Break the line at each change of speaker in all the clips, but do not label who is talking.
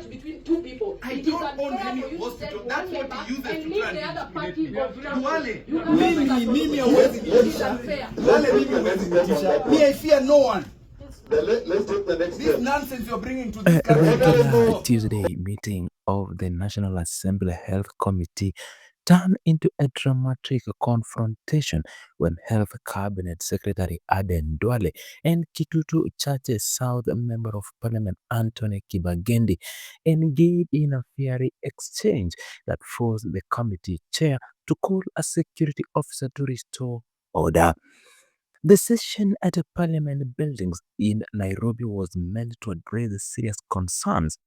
between two people.
I don't own any hospital. That's what he uses to try
the other party
Duale.
Mimi hawezi nitisha.
Duale, mimi hawezi nitisha. Me, I fear no one.
Let's take the next
This
step.
nonsense you're bringing to this
A regular Tuesday meeting of the National Assembly Health Committee turned into a dramatic confrontation when Health Cabinet Secretary Aden Duale and Kitutu Churches South Member of Parliament Anthony Kibagendi engaged in a fiery exchange that forced the committee chair to call a security officer to restore order. The session at the Parliament buildings in Nairobi was meant to address the serious concerns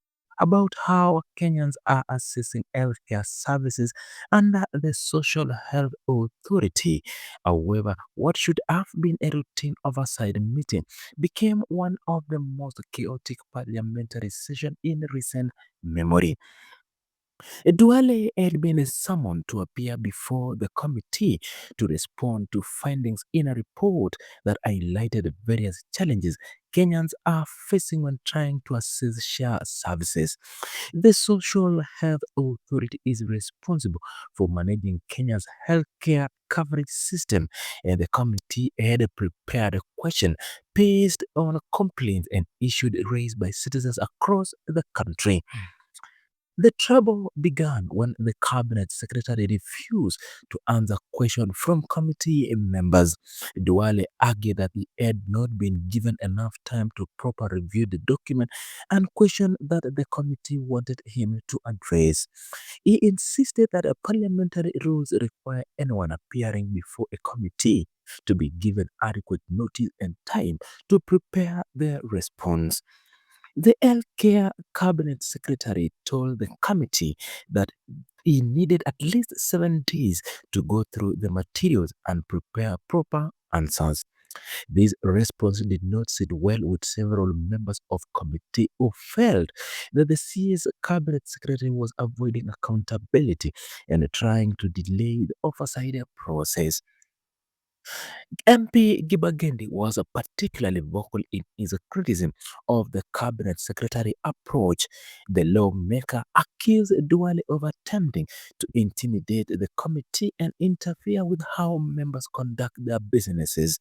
about how Kenyans are accessing healthcare services under the Social Health Authority. However, what should have been a routine oversight meeting became one of the most chaotic parliamentary sessions in recent memory. Duale had been summoned to appear before the committee to respond to findings in a report that highlighted various challenges Kenyans are facing when trying to access SHA services. The Social Health Authority is responsible for managing Kenya's healthcare coverage system, and the committee had prepared a question based on complaints and issues raised by citizens across the country. The trouble began when the cabinet secretary refused to answer questions from committee members. Duale argued that he had not been given enough time to properly review the document and questioned that the committee wanted him to address. He insisted that parliamentary rules require anyone appearing before a committee to be given adequate notice and time to prepare their response. The healthcare cabinet secretary told the committee that he needed at least 7 days to go through the materials and prepare proper answers. This response did not sit well with several members of committee who felt that the CS cabinet secretary was avoiding accountability and trying to delay the oversight process. MP Kibagendi was particularly vocal in his criticism of the cabinet secretary approach. The lawmaker accused Duale of attempting to intimidate the committee and interfere with how members conduct their businesses.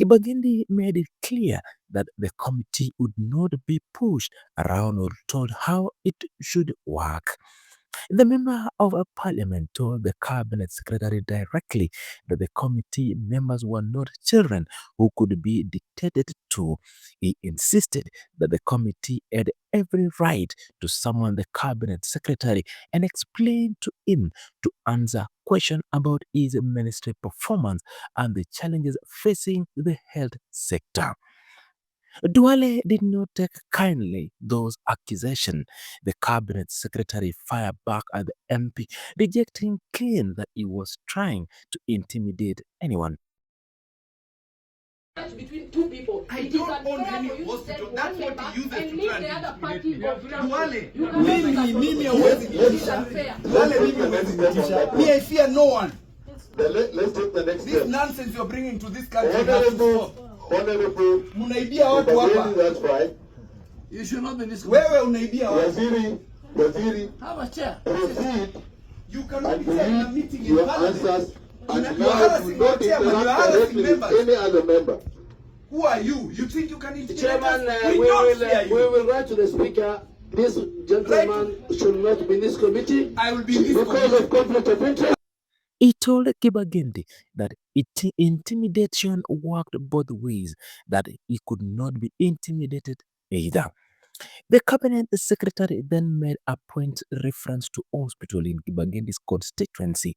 Kibagendi made it clear that the committee would not be pushed around or told how it should work. The member of a parliament told the cabinet secretary directly that the committee members were not children who could be dictated to. He insisted that the committee had every right to summon the cabinet secretary and explain to him to answer questions about his ministry performance and the challenges facing the health sector. Duale did not take kindly those accusations. The cabinet secretary fired back at the MP, rejecting claims that he was trying to intimidate anyone.
Between two people.
I don't own any hospital. That's what he uses to try
the other party
Duale.
Mimi hawezi nitisha.
Duale, mimi hawezi nitisha. Me, I fear no one.
Let's take the next
This
step.
nonsense you're bringing to this country has to stop.
Honorable,
Munaibia watu hapa.
that's right.
You should not be this.
Wewe unaibia watu.
Waziri,
Have a chair.
proceed
You cannot
and
be saying a
read
meeting in
your
parliament.
answers and
You are
now
harassing
do not
our chairman, you are
interact
harassing
directly with
members.
any other member.
Who are you? You think you can intimidate
Chairman,
us? We don't fear you.
we will write to the speaker. This gentleman should not be in this committee
I will be in this
because
committee.
of conflict of interest.
He told Kibagendi that intimidation worked both ways, that he could not be intimidated either. The cabinet secretary then made a point reference to hospital in Kibagendi's constituency.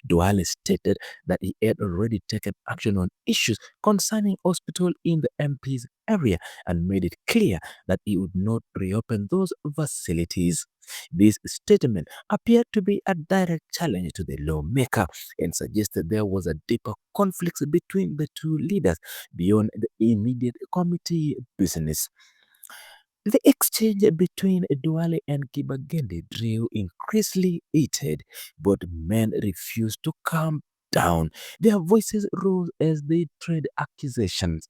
Duale stated that he had already taken action on issues concerning hospital in the MP's area and made it clear that he would not reopen those facilities. This statement appeared to be a direct challenge to the lawmaker and suggested there was a deeper conflict between the two leaders beyond the immediate committee business. The exchange between Duale and Kibagendi grew increasingly heated. Both men refused to calm down. Their voices rose as they traded accusations.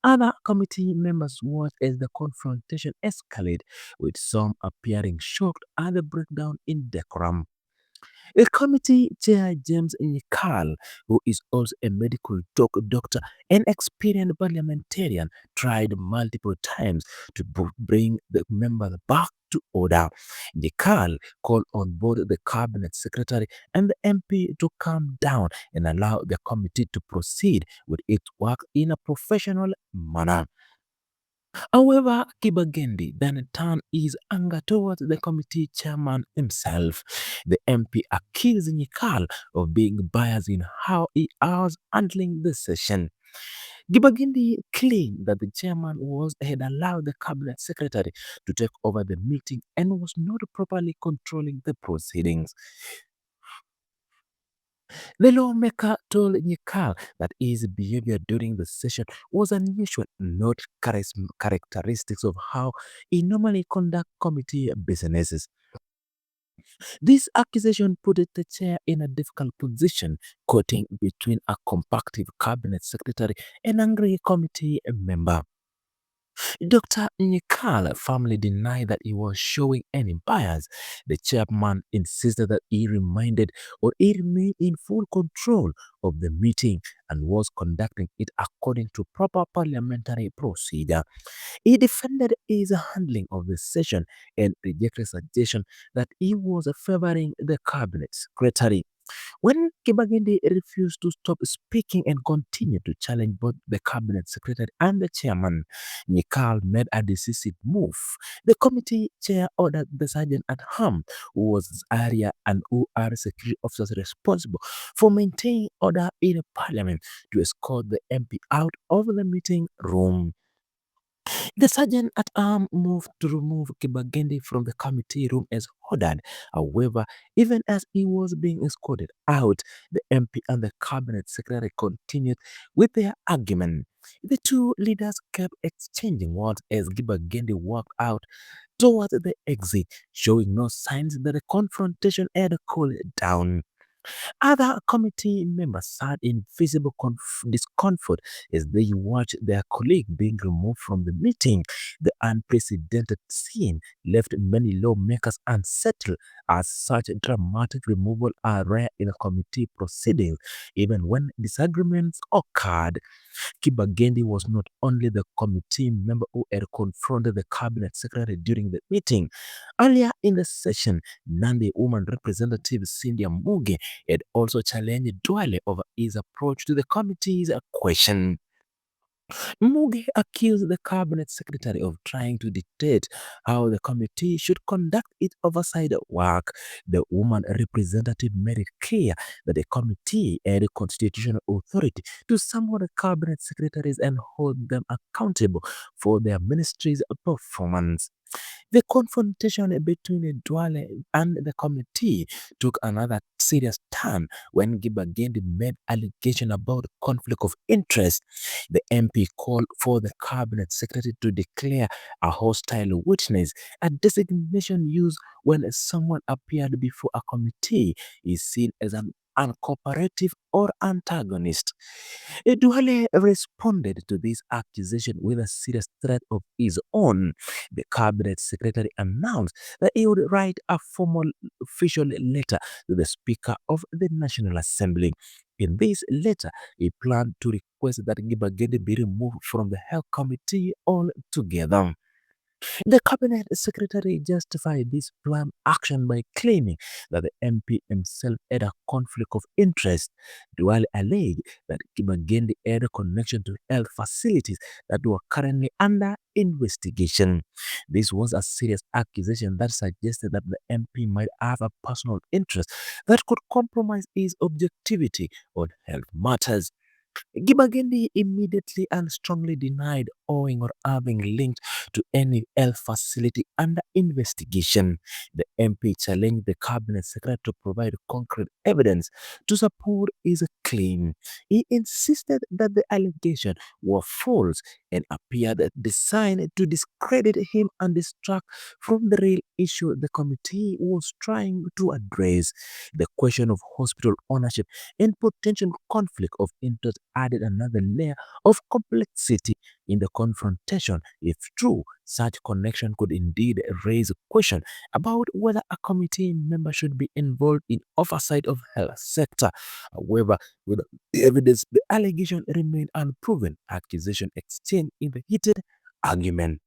Other committee members watched as the confrontation escalated, with some appearing shocked at the breakdown in decorum. The committee chair James Nyikal, who is also a medical doctor and experienced parliamentarian, tried multiple times to bring the members back to order. Nyikal called on both the cabinet secretary and the MP to calm down and allow the committee to proceed with its work in a professional manner. However, Kibagendi then turned his anger towards the committee chairman himself. The MP accused Nyikal of being biased in how he was handling the session. Kibagendi claimed that the chairman had allowed the cabinet secretary to take over the meeting and was not properly controlling the proceedings. The lawmaker told Nyikal that his behavior during the session was unusual, not characteristics of how he normally conducts committee businesses. This accusation put the chair in a difficult position, caught between a compactive cabinet secretary and angry committee member. Dr. Nyikal firmly denied that he was showing any bias. The chairman insisted that he remained in full control of the meeting and was conducting it according to proper parliamentary procedure. He defended his handling of the session and rejected suggestion that he was favoring the cabinet secretary. When Kibagendi refused to stop speaking and continued to challenge both the cabinet secretary and the chairman, Nyikal made a decisive move. The committee chair ordered the sergeant at arms, who was area and who are security officers responsible for maintaining order in parliament, to escort the MP out of the meeting room. The sergeant at arms moved to remove Kibagendi from the committee room as ordered. However, even as he was being escorted out, the MP and the cabinet secretary continued with their argument. The two leaders kept exchanging words as Kibagendi walked out towards the exit, showing no signs that the confrontation had cooled down. Other committee members sat in visible discomfort as they watched their colleague being removed from the meeting. The unprecedented scene left many lawmakers unsettled, as such dramatic removal are rare in a committee proceeding. Even when disagreements occurred, Kibagendi was not only the committee member who had confronted the cabinet secretary during the meeting. Earlier in the session, Nandi woman representative Cynthia Muge had also challenged Duale over his approach to the committee's question. Muge accused the cabinet secretary of trying to dictate how the committee should conduct its oversight work. The woman representative made it clear that the committee had a constitutional authority to summon the cabinet secretaries and hold them accountable for their ministry's performance. The confrontation between Duale and the committee took another serious turn when Kibagendi made allegation about conflict of interest. The MP called for the cabinet secretary to declare a hostile witness, a designation used when someone appeared before a committee is seen as an uncooperative or antagonist. Duale responded to this accusation with a serious threat of his own. The cabinet secretary announced that he would write a formal official letter to the Speaker of the National Assembly. In this letter, he planned to request that Kibagendi be removed from the Health Committee altogether. The cabinet secretary justified this planned action by claiming that the MP himself had a conflict of interest. Duale alleged that Kibagendi had a connection to health facilities that were currently under investigation. This was a serious accusation that suggested that the MP might have a personal interest that could compromise his objectivity on health matters. Kibagendi immediately and strongly denied owing or having linked to any health facility under investigation. The MP challenged the cabinet secretary to provide concrete evidence to support his claim. He insisted that the allegations were false and appeared designed to discredit him and distract from the real issue the committee was trying to address. The question of hospital ownership and potential conflict of interest added another layer of complexity. in the confrontation. If true, such connection could indeed raise a question about whether a committee member should be involved in oversight of health sector. However, with the evidence, the allegation remained unproven. Accusation exchanged in the heated argument.